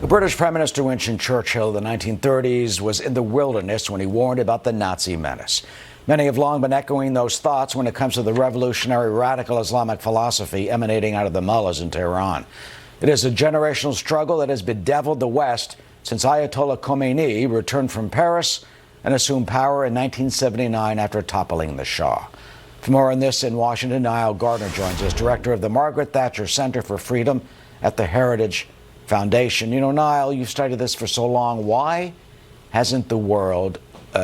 British Prime Minister Winston Churchill in the 1930s was in the wilderness when he warned about the Nazi menace. Many have long been echoing those thoughts when it comes to the revolutionary radical Islamic philosophy emanating out of the mullahs in Tehran. It is a generational struggle that has bedeviled the West since Ayatollah Khomeini returned from Paris and assumed power in 1979 after toppling the Shah. For more on this in Washington, Nile Gardiner joins us, director of the Margaret Thatcher Center for Freedom at the Heritage Foundation. You know, Nile, you've studied this for so long. Why hasn't the world,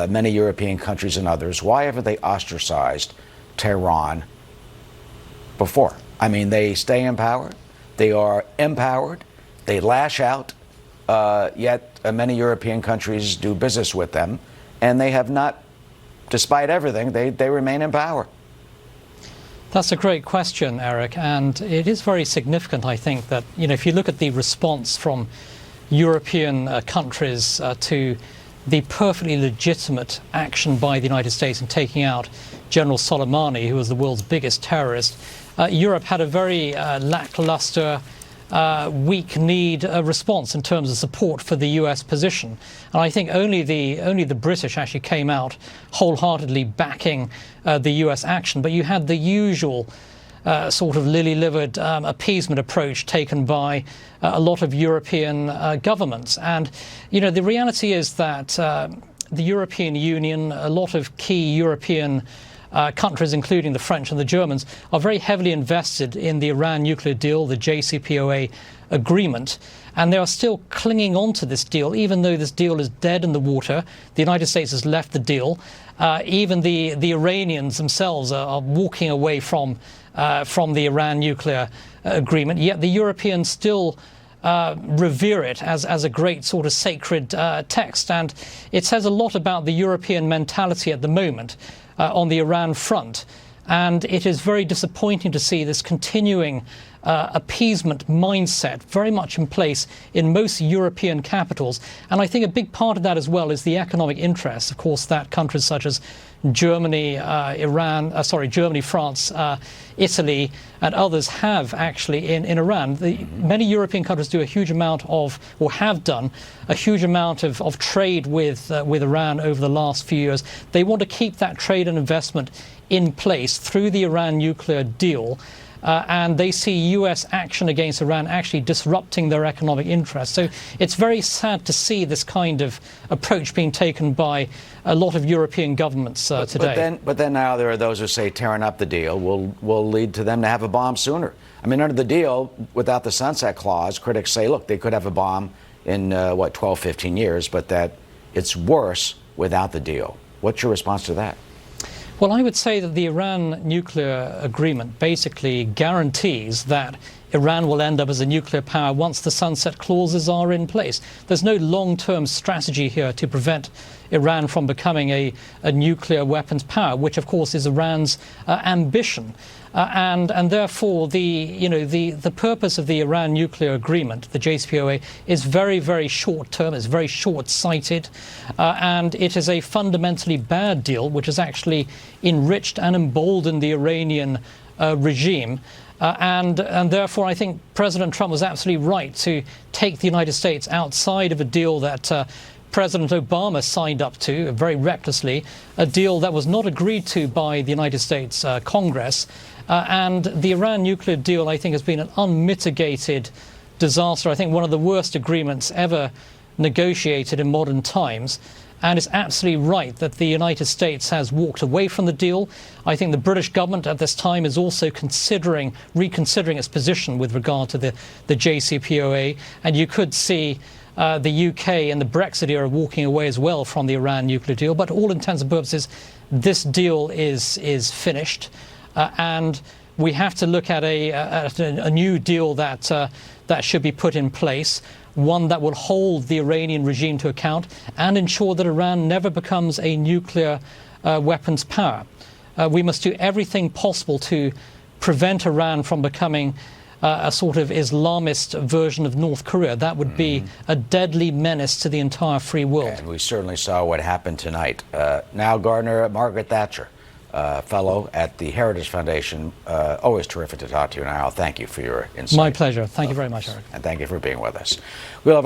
many European countries and others, why haven't they ostracized Tehran before? I mean, they stay in power, they are empowered, they lash out, yet many European countries do business with them, and they have not, despite everything, they remain in power. That's a great question, Eric, and it is very significant, I think, that, you know, if you look at the response from European countries to the perfectly legitimate action by the United States in taking out General Soleimani, who was the world's biggest terrorist, Europe had a very lackluster, weak-kneed response in terms of support for the US position. And I think only the British actually came out wholeheartedly backing the US action. But you had the usual sort of lily-livered appeasement approach taken by a lot of European governments. And, you know, the reality is that the European Union, a lot of key European countries, including the French and the Germans, are very heavily invested in the Iran nuclear deal, the JCPOA agreement, and they are still clinging on to this deal, even though this deal is dead in the water. The United States has left the deal. Even the Iranians themselves are walking away from the Iran nuclear agreement, yet the Europeans still revere it as a great sort of sacred text. And it says a lot about the European mentality at the moment on the Iran front. And it is very disappointing to see this continuing appeasement mindset very much in place in most European capitals. And I think a big part of that as well is the economic interests, of course, that countries such as Germany, Germany, France, Italy, and others have actually in Iran. Many European countries do a huge amount of, or have done, a huge amount of trade with Iran over the last few years. They want to keep that trade and investment in place through the Iran nuclear deal. And they see US action against Iran actually disrupting their economic interests. So it's very sad to see this kind of approach being taken by a lot of European governments today. But then now there are those who say tearing up the deal will lead to them to have a bomb sooner. I mean, under the deal, without the sunset clause, critics say, look, they could have a bomb in, 12, 15 years, but that it's worse without the deal. What's your response to that? Well, I would say that the Iran nuclear agreement basically guarantees that Iran will end up as a nuclear power once the sunset clauses are in place. There's no long-term strategy here to prevent Iran from becoming a nuclear weapons power, which of course is Iran's ambition. And therefore the purpose of the Iran nuclear agreement, the JCPOA, is very, very short term, it's very short-sighted, and it is a fundamentally bad deal which has actually enriched and emboldened the Iranian regime. And therefore, I think President Trump was absolutely right to take the United States outside of a deal that President Obama signed up to, very recklessly, a deal that was not agreed to by the United States Congress. And the Iran nuclear deal, I think, has been an unmitigated disaster. I think one of the worst agreements ever negotiated in modern times. And it's absolutely right that the United States has walked away from the deal. I think the British government at this time is also reconsidering its position with regard to the JCPOA. And you could see the UK and the Brexit era walking away as well from the Iran nuclear deal. But all intents and purposes, this deal is finished. And we have to look at a new deal that should be put in place, one that will hold the Iranian regime to account and ensure that Iran never becomes a nuclear weapons power. We must do everything possible to prevent Iran from becoming a sort of Islamist version of North Korea. That would be a deadly menace to the entire free world. And we certainly saw what happened tonight. Nile Gardiner, Margaret Thatcher, fellow at the Heritage Foundation. Always terrific to talk to you, Nile. Thank you for your insight. My pleasure. Thank you very much, Eric. And thank you for being with us. We'll have